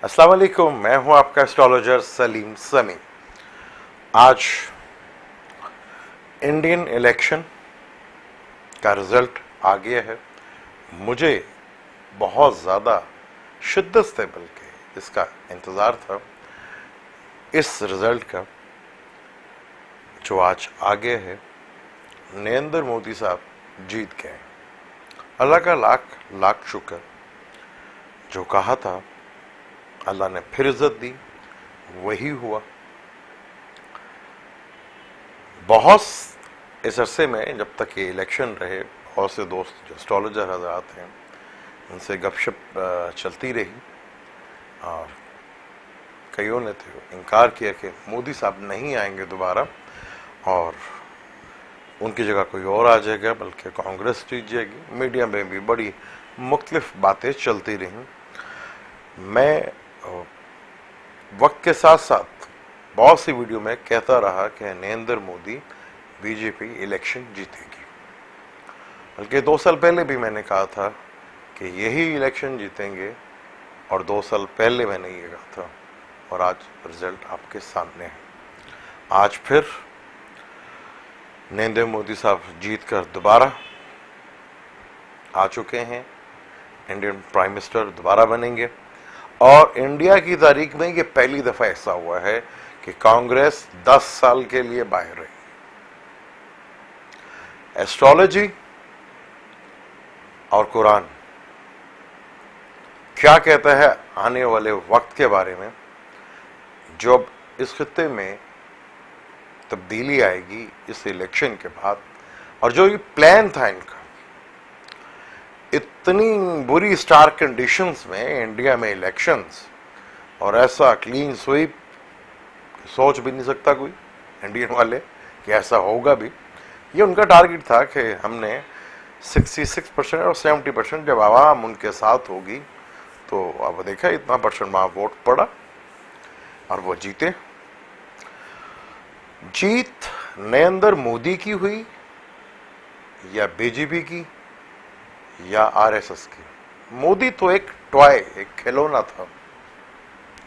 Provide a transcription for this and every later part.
السلام علیکم، میں ہوں آپ کا اسٹرالوجر سلیم سمی۔ آج انڈین الیکشن کا رزلٹ آ گیا ہے۔ مجھے بہت زیادہ شدت سے بلکہ اس کا انتظار تھا، اس رزلٹ کا جو آج آ گیا ہے۔ نریندر مودی صاحب جیت گئے۔ اللہ کا لاکھ لاکھ شکر، جو کہا تھا اللہ نے پھر عزت دی، وہی ہوا۔ بہت اس عرصے میں جب تک یہ الیکشن رہے، بہت سے دوست جو اسٹرالوجر حضرات ہیں ان سے گپ شپ چلتی رہی، اور کئیوں نے تو انکار کیا کہ مودی صاحب نہیں آئیں گے دوبارہ اور ان کی جگہ کوئی اور آ جائے گا، بلکہ کانگریس جیت جائے گی۔ میڈیا میں بھی بڑی مختلف باتیں چلتی رہیں۔ میں وقت کے ساتھ ساتھ بہت سی ویڈیو میں کہتا رہا کہ نریندر مودی بی جے پی الیکشن جیتے گی، بلکہ 2 سال پہلے بھی میں نے کہا تھا کہ یہی الیکشن جیتیں گے، اور 2 سال پہلے میں نے یہ کہا تھا، اور آج رزلٹ آپ کے سامنے ہے۔ آج پھر نریندر مودی صاحب جیت کر دوبارہ آ چکے ہیں، انڈین پرائم منسٹر دوبارہ بنیں گے، اور انڈیا کی تاریخ میں یہ پہلی دفعہ ایسا ہوا ہے کہ کانگریس 10 سال کے لیے باہر رہی۔ ایسٹرالوجی اور قرآن کیا کہتا ہے آنے والے وقت کے بارے میں، جو اب اس خطے میں تبدیلی آئے گی اس الیکشن کے بعد، اور جو یہ پلان تھا ان کا، اتنی بری اسٹار کنڈیشنز میں انڈیا میں الیکشنز، اور ایسا کلین سویپ سوچ بھی نہیں سکتا کوئی انڈین والے کہ ایسا ہوگا بھی۔ یہ ان کا ٹارگٹ تھا کہ ہم نے 66% اور 70% جب عوام ان کے ساتھ ہوگی تو اب دیکھا اتنا % وہاں ووٹ پڑا اور وہ جیتے۔ جیت نریندر مودی کی ہوئی یا بی جے پی کی یا آر ایس ایس کی؟ مودی تو ایک ٹوائے، ایک کھلونا تھا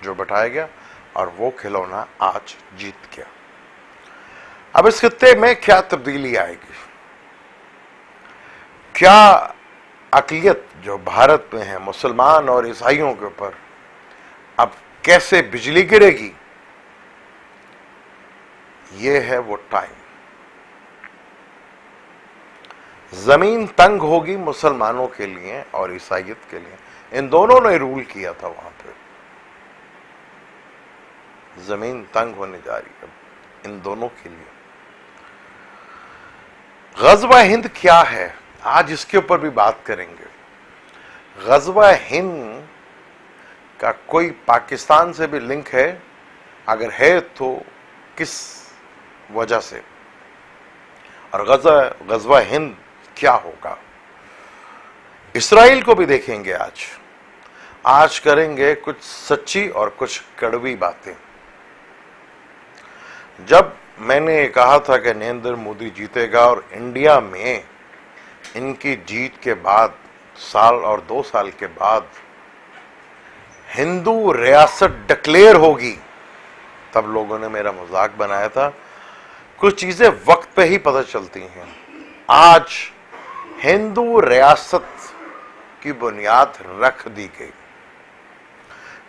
جو بٹھایا گیا، اور وہ کھلونا آج جیت گیا۔ اب اس خطے میں کیا تبدیلی آئے گی؟ کیا اقلیت جو بھارت میں ہے، مسلمان اور عیسائیوں کے اوپر اب کیسے بجلی گرے گی؟ یہ ہے وہ ٹائم۔ زمین تنگ ہوگی مسلمانوں کے لیے اور عیسائیت کے لیے، ان دونوں نے رول کیا تھا وہاں پہ۔ زمین تنگ ہونے جا رہی ہے ان دونوں کے لیے۔ غزوہ ہند کیا ہے؟ آج اس کے اوپر بھی بات کریں گے۔ غزوہ ہند کا کوئی پاکستان سے بھی لنک ہے؟ اگر ہے تو کس وجہ سے؟ اور غزوہ ہند کیا ہوگا؟ اسرائیل کو بھی دیکھیں گے آج کریں گے کچھ سچی اور کچھ کڑوی باتیں۔ جب میں نے کہا تھا کہ نریندر مودی جیتے گا، اور انڈیا میں ان کی جیت کے بعد سال اور 2 سال کے بعد ہندو ریاست ڈکلیئر ہوگی، تب لوگوں نے میرا مذاق بنایا تھا۔ کچھ چیزیں وقت پہ ہی پتہ چلتی ہیں۔ آج ہندو ریاست کی بنیاد رکھ دی گئی۔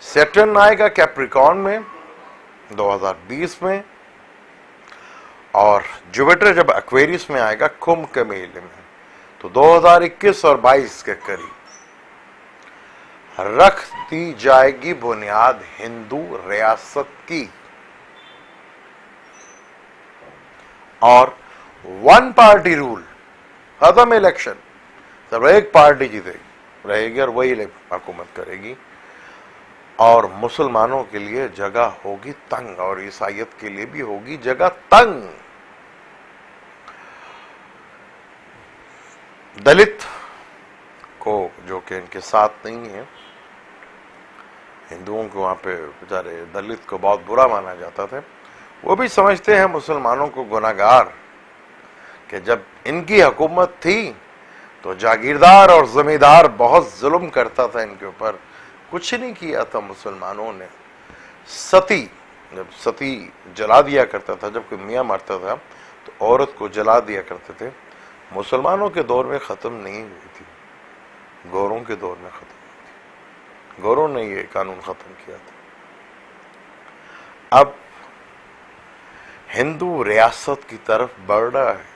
سیٹرن آئے گا کیپریکارن میں 2020 میں، اور جوپیٹر جب ایکویریس میں آئے گا کمبھ کے میلے میں، تو 2021 اور 22 کے قریب رکھ دی جائے گی بنیاد ہندو ریاست کی، اور 1 پارٹی رول ختم۔ الیکشن صرف ایک پارٹی جیتے رہے گی اور وہی حکومت کرے گی، اور مسلمانوں کے لیے جگہ ہوگی تنگ، اور عیسائیت کے لیے بھی ہوگی جگہ تنگ۔ دلت کو، جو کہ ان کے ساتھ نہیں ہے، ہندوؤں کو وہاں پہ بیچارے دلت کو بہت برا مانا جاتا تھا، وہ بھی سمجھتے ہیں مسلمانوں کو گناہگار، کہ جب ان کی حکومت تھی تو جاگیردار اور زمیندار بہت ظلم کرتا تھا ان کے اوپر، کچھ نہیں کیا تھا مسلمانوں نے. ستی، جب ستی جلا دیا کرتا تھا، جب کوئی میاں مرتا تھا تو عورت کو جلا دیا کرتے تھے. مسلمانوں کے دور میں ختم نہیں ہوئی تھی، گوروں کے دور میں ختم ہوئی تھی. گوروں نے یہ قانون ختم کیا تھا. اب ہندو ریاست کی طرف بڑھ رہا ہے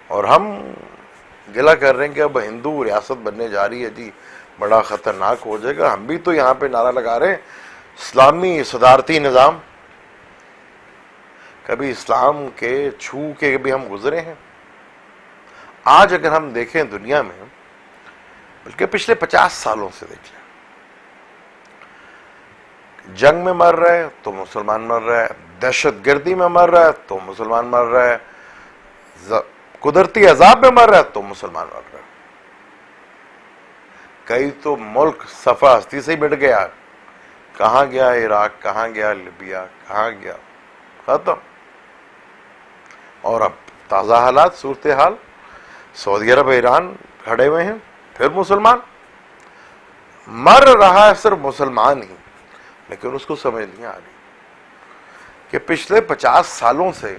اور ہم گلہ کر رہے ہیں کہ اب ہندو ریاست بننے جا رہی ہے جی، بڑا خطرناک ہو جائے گا. ہم بھی تو یہاں پہ نعرہ لگا رہے ہیں اسلامی صدارتی نظام. کبھی اسلام کے چھو کے بھی ہم گزرے ہیں؟ آج اگر ہم دیکھیں دنیا میں، بلکہ پچھلے 50 سالوں سے دیکھ لیں، جنگ میں مر رہے تو مسلمان مر رہا ہے، دہشت گردی میں مر رہا ہے تو مسلمان مر رہا ہے، قدرتی عذاب میں مر رہا ہے تو مسلمان مر رہا ہے. کئی تو ملک صفحہ ہستی سے ہی مٹ گیا. کہاں گیا عراق، کہاں گیا لیبیا، کہاں گیا، ختم. اور اب تازہ حالات، صورتحال، سعودی عرب، ایران کھڑے ہوئے ہیں. پھر مسلمان مر رہا ہے، صرف مسلمان ہی. لیکن اس کو سمجھ نہیں آ رہی کہ پچھلے 50 سالوں سے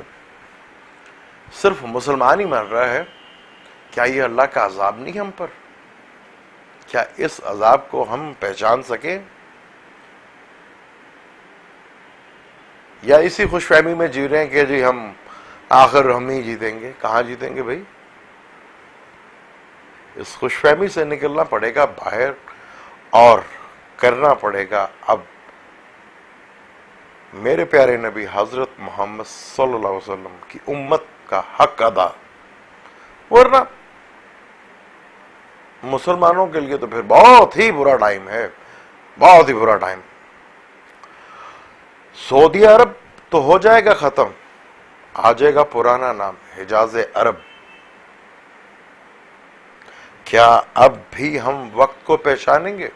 صرف مسلمان ہی مر رہا ہے. کیا یہ اللہ کا عذاب نہیں ہم پر؟ کیا اس عذاب کو ہم پہچان سکیں؟ یا اسی خوش فہمی میں جی رہے ہیں کہ جی ہم آخر ہم ہی جیتیں گے؟ کہاں جیتیں گے بھائی؟ اس خوش فہمی سے نکلنا پڑے گا باہر اور کرنا پڑے گا اب میرے پیارے نبی حضرت محمد صلی اللہ علیہ وسلم کی امت کا حق ادا. ورنہ مسلمانوں کے لیے تو پھر بہت ہی برا ٹائم ہے، بہت ہی برا ٹائم. سعودی عرب تو ہو جائے گا ختم، آ جائے گا پرانا نام حجاز عرب. کیا اب بھی ہم وقت کو پہچانیں گے؟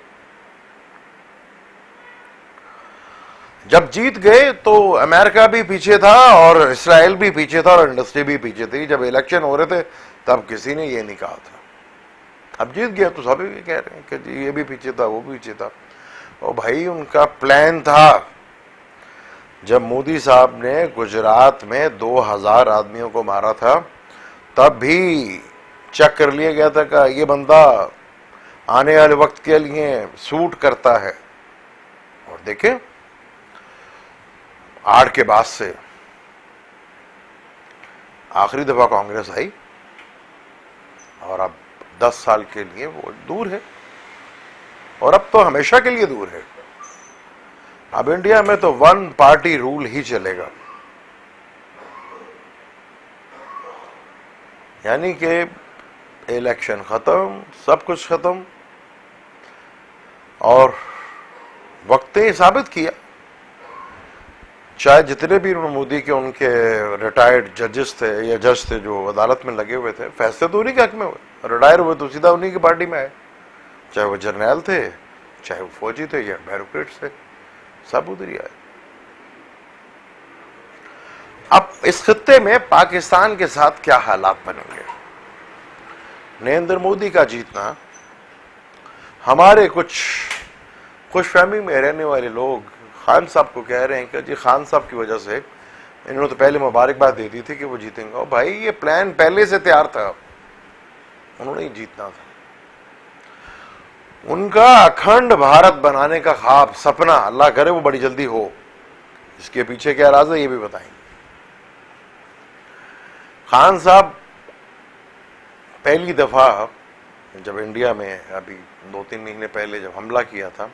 جب جیت گئے تو امریکہ بھی پیچھے تھا اور اسرائیل بھی پیچھے تھا اور انڈسٹری بھی پیچھے تھی. جب الیکشن ہو رہے تھے تب کسی نے یہ نہیں کہا تھا. اب جیت گیا تو سب یہ کہہ رہے ہیں کہ جی یہ بھی پیچھے تھا، وہ بھی پیچھے تھا. اور بھائی ان کا پلان تھا. جب مودی صاحب نے گجرات میں 2000 آدمیوں کو مارا تھا تب بھی چیک کر لیا گیا تھا کہ یہ بندہ آنے والے وقت کے لیے سوٹ کرتا ہے. اور دیکھیں 8 کے بعد سے آخری دفعہ کانگریس آئی اور اب 10 سال کے لیے وہ دور ہے، اور اب تو ہمیشہ کے لیے دور ہے. اب انڈیا میں تو 1 پارٹی رول ہی چلے گا. یعنی کہ الیکشن ختم، سب کچھ ختم. اور وقت نے ثابت کیا، چاہے جتنے بھی مودی کے ان کے ریٹائرڈ ججز تھے یا جج تھے جو عدالت میں لگے ہوئے تھے، فیصلے تو انہیں کے حق میں ہوئے. ریٹائر ہوئے تو سیدھا انہیں کی پارٹی میں آئے، چاہے وہ جرنیل تھے، چاہے وہ فوجی تھے یا بیوروکریٹس تھے، سب ادھر ہی آئے. اب اس خطے میں پاکستان کے ساتھ کیا حالات بنیں گے؟ نریندر مودی کا جیتنا، ہمارے کچھ خوش فہمی میں رہنے والے لوگ خان صاحب کو کہہ رہے ہیں کہ جی خان صاحب کی وجہ سے انہوں نے تو پہلے مبارکباد دے دی تھی کہ وہ جیتیں گے. بھائی یہ پلان پہلے سے تیار تھا، انہوں نے جیتنا تھا. ان کا اکھنڈ بھارت بنانے کا خواب، سپنا، اللہ کرے وہ بڑی جلدی ہو. اس کے پیچھے کیا راز ہے یہ بھی بتائیں. خان صاحب پہلی دفعہ جب انڈیا میں ابھی 2-3 مہینے پہلے جب حملہ کیا تھا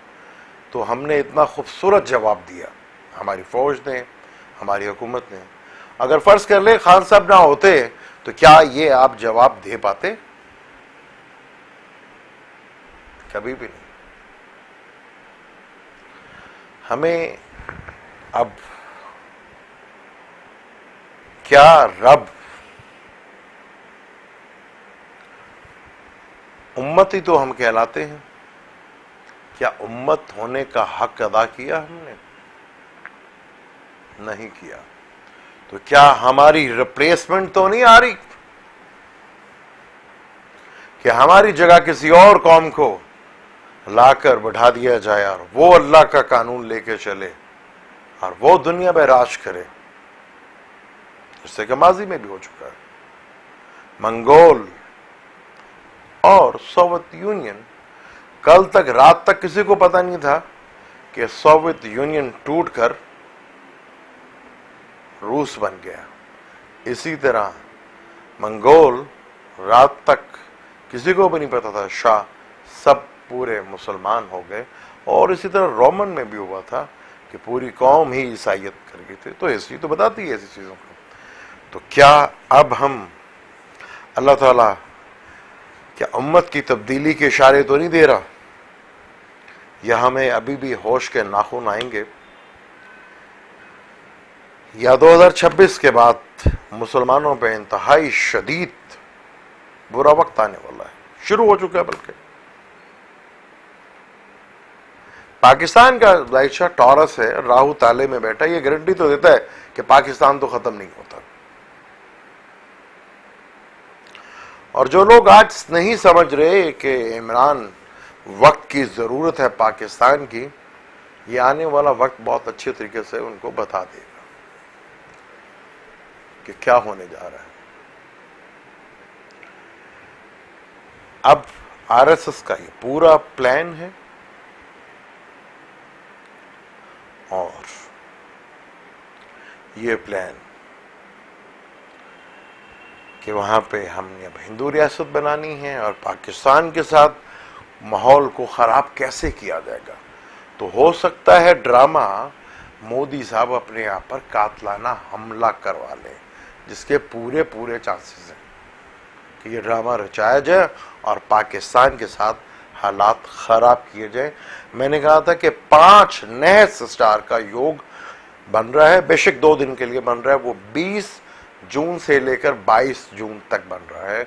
تو ہم نے اتنا خوبصورت جواب دیا، ہماری فوج نے، ہماری حکومت نے. اگر فرض کر لیں خان صاحب نہ ہوتے تو کیا یہ آپ جواب دے پاتے؟ کبھی بھی نہیں. ہمیں اب کیا رب امت ہی تو ہم کہلاتے ہیں، کیا امت ہونے کا حق ادا کیا ہم نے؟ نہیں کیا. تو کیا ہماری ریپلیسمنٹ تو نہیں آ رہی کہ ہماری جگہ کسی اور قوم کو لا کر بڑھا دیا جائے اور وہ اللہ کا قانون لے کے چلے اور وہ دنیا میں راج کرے، اس سے کہ ماضی میں بھی ہو چکا ہے۔ منگول اور سوویت یونین، کل تک رات تک کسی کو پتہ نہیں تھا کہ سوویت یونین ٹوٹ کر روس بن گیا، اسی طرح منگول رات تک کسی کو بھی نہیں پتا تھا شاہ سب پورے مسلمان ہو گئے، اور اسی طرح رومن میں بھی ہوا تھا کہ پوری قوم ہی عیسائیت کر گئی تھی۔ تو ہسٹری تو بتاتی ہے ایسی چیزوں کو۔ تو کیا اب ہم اللہ تعالیٰ کیا امت کی تبدیلی کے اشارے تو نہیں دے رہا، یا ہمیں ابھی بھی ہوش کے ناخن آئیں گے، یا 2026 کے بعد مسلمانوں پہ انتہائی شدید برا وقت آنے والا ہے، شروع ہو چکا ہے بلکہ۔ پاکستان کا بادشاہ ٹورس ہے، راہو تالے میں بیٹھا، یہ گارنٹی تو دیتا ہے کہ پاکستان تو ختم نہیں ہوتا۔ اور جو لوگ آج نہیں سمجھ رہے کہ عمران وقت کی ضرورت ہے پاکستان کی، یہ آنے والا وقت بہت اچھے طریقے سے ان کو بتا دے گا کہ کیا ہونے جا رہا ہے۔ اب آر ایس ایس کا یہ پورا پلان ہے، اور یہ پلان کہ وہاں پہ ہم نے اب ہندو ریاست بنانی ہے اور پاکستان کے ساتھ ماحول کو خراب کیسے کیا جائے گا۔ تو ہو سکتا ہے ڈرامہ مودی صاحب اپنے آپ پر قاتلانہ حملہ کروا لیں، جس کے پورے چانسز ہیں کہ یہ ڈرامہ رچایا جائے اور پاکستان کے ساتھ حالات خراب کیے جائیں۔ میں نے کہا تھا کہ 5 نئے سٹار کا یوگ بن رہا ہے، بے شک 2 دن کے لیے بن رہا ہے، وہ 20 جون سے لے کر 22 جون تک بن رہا ہے۔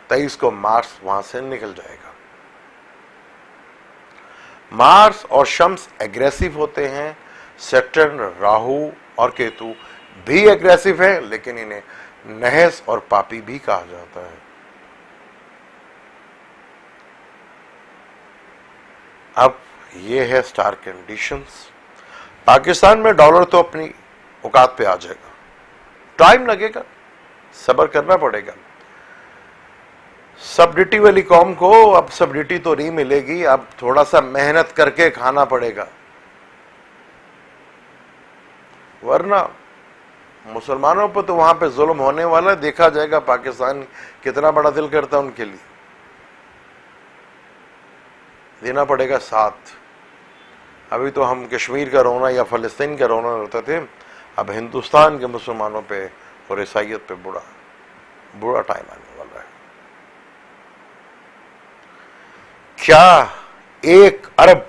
23 کو مارس وہاں سے نکل جائے گا۔ مارس اور شمس ایگریسو ہوتے ہیں، سیٹرن، راہو اور کیتو بھی ایگریسو ہیں، لیکن انہیں نحس اور پاپی بھی کہا جاتا ہے۔ اب یہ ہے سٹار کنڈیشنز۔ پاکستان میں ڈالر تو اپنی اوقات پہ آ جائے گا، ٹائم لگے گا، صبر کرنا پڑے گا۔ سبڈیٹی والی قوم کو اب سبڈیٹی تو نہیں ملے گی، اب تھوڑا سا محنت کر کے کھانا پڑے گا، ورنہ مسلمانوں پہ تو وہاں پہ ظلم ہونے والا ہے۔ دیکھا جائے گا پاکستان کتنا بڑا دل کرتا ہے ان کے لیے، دینا پڑے گا ساتھ۔ ابھی تو ہم کشمیر کا رونا یا فلسطین کا رونا ہوتا تھے، اب ہندوستان کے مسلمانوں پہ اور عیسائیت پہ بڑا ٹائم آنے والا ہے۔ کیا 1 ارب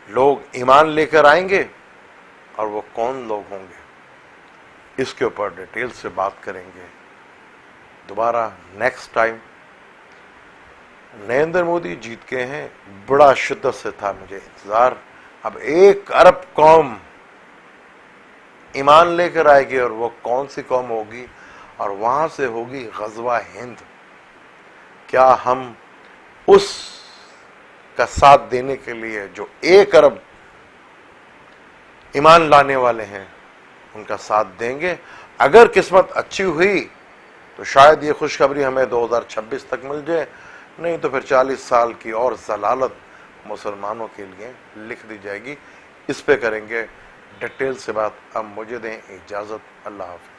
لوگ ایمان لے کر آئیں گے، اور وہ کون لوگ ہوں گے، اس کے اوپر ڈیٹیل سے بات کریں گے دوبارہ نیکسٹ ٹائم۔ نریندر مودی جیت کے ہیں، بڑا شدت سے تھا مجھے انتظار۔ اب 1 ارب قوم ایمان لے کر آئے گی، اور وہ کون سی قوم ہوگی، اور وہاں سے ہوگی غزوہ ہند۔ کیا ہم اس کا ساتھ دینے کے لیے جو 1 ارب ایمان لانے والے ہیں ان کا ساتھ دیں گے؟ اگر قسمت اچھی ہوئی تو شاید یہ خوشخبری ہمیں 2026 تک مل جائے، نہیں تو پھر 40 سال کی اور ضلالت مسلمانوں کے لیے لکھ دی جائے گی۔ اس پہ کریں گے ڈیٹیل سے بات۔ اب مجھے دیں اجازت، اللہ حافظ۔